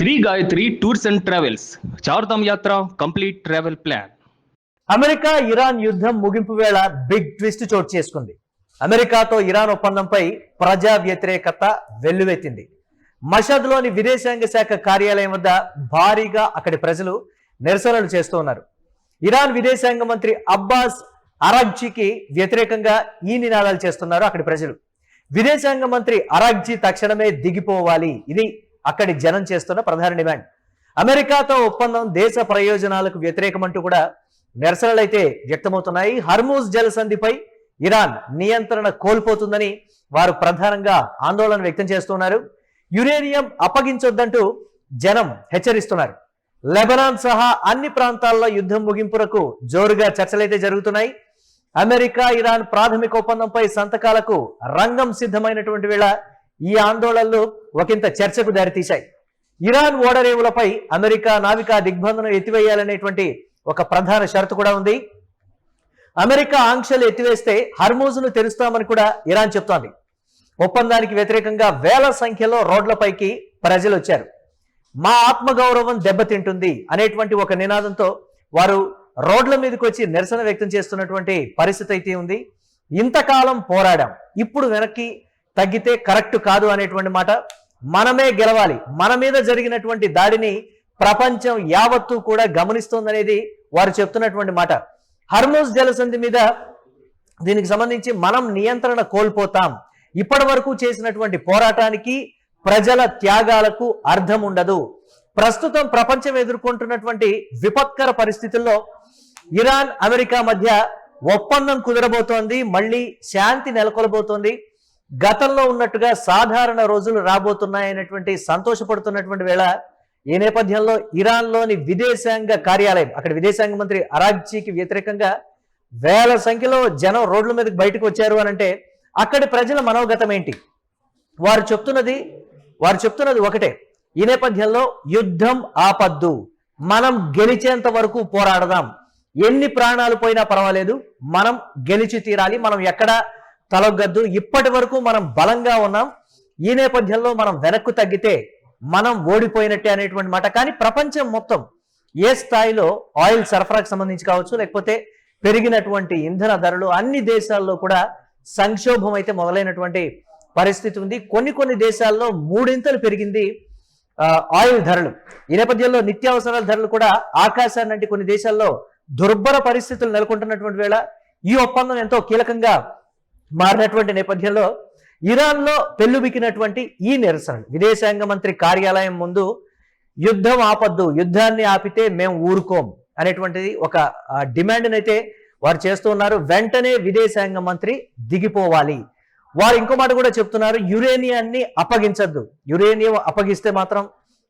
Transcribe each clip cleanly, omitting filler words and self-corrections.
Shri Gayatri tours and travels Chardham యాత్ర complete travel plan. America Iran యుద్ధం ముగింపు వేళ బిగ్ ట్విస్ట్ చోటు చేసుకుంది. అమెరికాతో ఇరాన్ ఒప్పందంపై ప్రజా వ్యతిరేకత వెల్లువెత్తింది. మషద్లోని విదేశాంగ శాఖ కార్యాలయం వద్ద భారీగా అక్కడి ప్రజలు నిరసనలు చేస్తూ ఉన్నారు. ఇరాన్ విదేశాంగ మంత్రి అబ్బాస్ అరాగ్జీకి వ్యతిరేకంగా ఈ నినాదాలు చేస్తున్నారు అక్కడి ప్రజలు. విదేశాంగ మంత్రి అరాగ్జీ తక్షణమే దిగిపోవాలి, ఇది అక్కడి జనం చేస్తున్న ప్రధాన డిమాండ్. అమెరికాతో ఒప్పందం దేశ ప్రయోజనాలకు వ్యతిరేకమంటూ కూడా నిరసనలు అయితే వ్యక్తమవుతున్నాయి. హర్మూజ్ జలసంధిపై ఇరాన్ నియంత్రణ కోల్పోతుందని వారు ప్రధానంగా ఆందోళన వ్యక్తం చేస్తున్నారు. యురేనియం అప్పగించొద్దంటూ జనం హెచ్చరిస్తున్నారు. లెబనాన్ సహా అన్ని ప్రాంతాల్లో యుద్ధం ముగింపులకు జోరుగా చర్చలైతే జరుగుతున్నాయి. అమెరికా ఇరాన్ ప్రాథమిక ఒప్పందంపై సంతకాలకు రంగం సిద్ధమైనటువంటి వేళ ఈ ఆందోళనలు ఒకంత చర్చకు దారితీశాయి. ఇరాన్ ఓడరేవులపై అమెరికా నావికా దిగ్బంధనం ఎత్తివేయాలనేటువంటి ఒక ప్రధాన షరతు కూడా ఉంది. అమెరికా ఆంక్షలు ఎత్తివేస్తే హర్మూజ్ను తెరుస్తామని కూడా ఇరాన్ చెప్తోంది. ఒప్పందానికి వ్యతిరేకంగా వేల సంఖ్యలో రోడ్లపైకి ప్రజలు వచ్చారు. మా ఆత్మగౌరవం దెబ్బతింటుంది అనేటువంటి ఒక నినాదంతో వారు రోడ్ల మీదకి వచ్చి నిరసన వ్యక్తం చేస్తున్నటువంటి పరిస్థితి అయితే ఉంది. ఇంతకాలం పోరాడాం, ఇప్పుడు వెనక్కి తగ్గితే కరెక్ట్ కాదు అనేటువంటి మాట. మనమే గెలవాలి, మన మీద జరిగినటువంటి దాడిని ప్రపంచం యావత్తు కూడా గమనిస్తోందనేది వారు చెప్తున్నటువంటి మాట. హర్మూజ్ జలసంధి మీద దీనికి సంబంధించి మనం నియంత్రణ కోల్పోతాం, ఇప్పటి వరకు చేసినటువంటి పోరాటానికి ప్రజల త్యాగాలకు అర్థం ఉండదు. ప్రస్తుతం ప్రపంచం ఎదుర్కొంటున్నటువంటి విపత్కర పరిస్థితుల్లో ఇరాన్ అమెరికా మధ్య ఒప్పందం కుదరబోతోంది, మళ్ళీ శాంతి నెలకొలబోతోంది. గతంలో ఉన్నట్టుగా సాధారణ రోజులు రాబోతున్నాయనేటువంటి సంతోషపడుతున్నటువంటి వేళ ఈ నేపథ్యంలో ఇరాన్లోని విదేశాంగ కార్యాలయం, అక్కడ విదేశాంగ మంత్రి అరాగ్జీకి వ్యతిరేకంగా వేల సంఖ్యలో జనం రోడ్ల మీదకి బయటకు వచ్చారు అని అంటే అక్కడి ప్రజల మనోగతం ఏంటి? వారు చెప్తున్నది ఒకటే. ఈ నేపథ్యంలో యుద్ధం ఆపద్దు, మనం గెలిచేంత వరకు పోరాడదాం, ఎన్ని ప్రాణాలు పోయినా పర్వాలేదు, మనం గెలిచి తీరాలి, మనం ఎక్కడ తలొగ్గద్దు, ఇప్పటి వరకు మనం బలంగా ఉన్నాం, ఈ నేపథ్యంలో మనం వెనక్కు తగ్గితే మనం ఓడిపోయినట్టే అనేటువంటి మాట. కానీ ప్రపంచం మొత్తం ఏ స్థాయిలో ఆయిల్ సరఫరాకు సంబంధించి కావచ్చు, లేకపోతే పెరిగినటువంటి ఇంధన ధరలు, అన్ని దేశాల్లో కూడా సంక్షోభం అయితే మొదలైనటువంటి పరిస్థితి ఉంది. కొన్ని దేశాల్లో మూడింతలు పెరిగింది ఆయిల్ ధరలు. ఈ నేపథ్యంలో నిత్యావసరాల ధరలు కూడా ఆకాశాన్ని కొన్ని దేశాల్లో దుర్భర పరిస్థితులు నెలకొంటున్నటువంటి వేళ ఈ ఒప్పందం ఎంతో కీలకంగా మారినటువంటి నేపథ్యంలో ఇరాన్లో పెళ్లుబికినటువంటి ఈ నిరసన విదేశాంగ మంత్రి కార్యాలయం ముందు యుద్ధం ఆపద్దు, యుద్ధాన్ని ఆపితే మేము ఊరుకోం అనేటువంటిది ఒక డిమాండ్ అయితే వారు చేస్తూ ఉన్నారు. వెంటనే విదేశాంగ మంత్రి దిగిపోవాలి. వారు ఇంకో మాట కూడా చెప్తున్నారు, యురేనియాన్ని అప్పగించద్దు, యురేనియం అప్పగిస్తే మాత్రం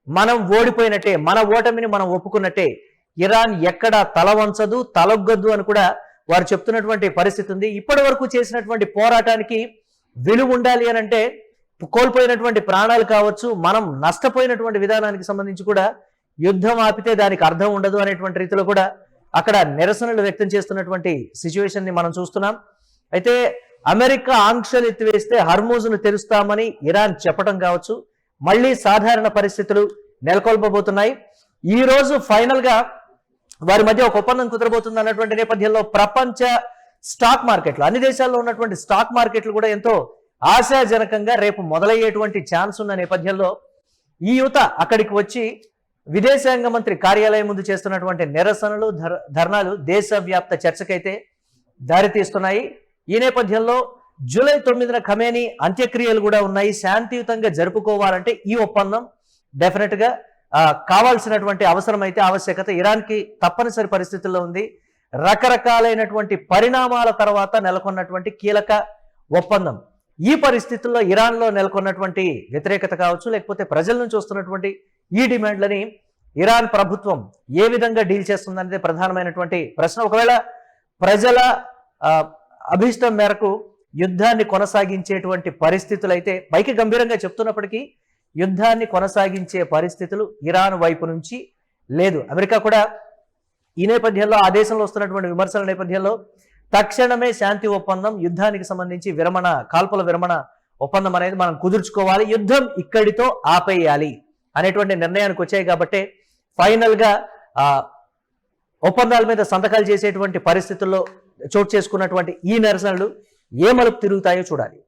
మనం ఓడిపోయినట్టే, మన ఓటమిని మనం ఒప్పుకున్నట్టే, ఇరాన్ ఎక్కడా తల వంచదు, తలొగ్గద్దు అని కూడా వారు చెప్తున్నటువంటి పరిస్థితి ఉంది. ఇప్పటి వరకు చేసినటువంటి పోరాటానికి విలువ ఉండాలి అని అంటే కోల్పోయినటువంటి ప్రాణాలు కావచ్చు, మనం నష్టపోయినటువంటి విధానానికి సంబంధించి కూడా యుద్ధం ఆపితే దానికి అర్థం ఉండదు అనేటువంటి రీతిలో కూడా అక్కడ నిరసనలు వ్యక్తం చేస్తున్నటువంటి సిచ్యువేషన్ ని మనం చూస్తున్నాం. అయితే అమెరికా ఆంక్షలు ఎత్తివేస్తే హర్మూజ్ను తెరుస్తామని ఇరాన్ చెప్పడం కావచ్చు, మళ్ళీ సాధారణ పరిస్థితులు నెలకొల్పబోతున్నాయి. ఈ రోజు ఫైనల్ గా వారి మధ్య ఒక ఒప్పందం కుదరబోతుంది అన్నటువంటి నేపథ్యంలో ప్రపంచ స్టాక్ మార్కెట్లు, అన్ని దేశాల్లో ఉన్నటువంటి స్టాక్ మార్కెట్లు కూడా ఎంతో ఆశాజనకంగా రేపు మొదలయ్యేటువంటి ఛాన్స్ ఉన్న నేపథ్యంలో ఈ యువత అక్కడికి వచ్చి విదేశాంగ మంత్రి కార్యాలయం ముందు చేస్తున్నటువంటి నిరసనలు, ధర్నాలు దేశవ్యాప్త చర్చకైతే దారితీస్తున్నాయి. ఈ నేపథ్యంలో జూలై 9న ఖమేనీ అంత్యక్రియలు కూడా ఉన్నాయి. శాంతియుతంగా జరుపుకోవాలంటే ఈ ఒప్పందం డెఫినెట్ గా కావాల్సినటువంటి అవసరం అయితే ఆవశ్యకత ఇరాన్కి తప్పనిసరి పరిస్థితుల్లో ఉంది. రకరకాలైనటువంటి పరిణామాల తర్వాత నెలకొన్నటువంటి కీలక ఒప్పందం. ఈ పరిస్థితుల్లో ఇరాన్లో నెలకొన్నటువంటి వ్యతిరేకత కావచ్చు, లేకపోతే ప్రజల నుంచి వస్తున్నటువంటి ఈ డిమాండ్లని ఇరాన్ ప్రభుత్వం ఏ విధంగా డీల్ చేస్తుందనేది ప్రధానమైనటువంటి ప్రశ్న. ఒకవేళ ప్రజల అభిష్టం మేరకు యుద్ధాన్ని కొనసాగించేటువంటి పరిస్థితులు అయితే పైకి గంభీరంగా చెప్తున్నప్పటికీ యుద్ధాన్ని కొనసాగించే పరిస్థితులు ఇరాన్ వైపు నుంచి లేదు. అమెరికా కూడా ఈ నేపథ్యంలో ఆ దేశంలో వస్తున్నటువంటి విమర్శల నేపథ్యంలో తక్షణమే శాంతి ఒప్పందం, యుద్ధానికి సంబంధించి కాల్పుల విరమణ ఒప్పందం అనేది మనం కుదుర్చుకోవాలి, యుద్ధం ఇక్కడితో ఆపేయాలి అనేటువంటి నిర్ణయానికి వచ్చాయి. కాబట్టి ఫైనల్గా ఒప్పందాల మీద సంతకాలు చేసేటువంటి పరిస్థితుల్లో చోటు చేసుకున్నటువంటి ఈ నిరసనలు ఏ మలుపు తిరుగుతాయో చూడాలి.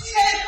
Yeah.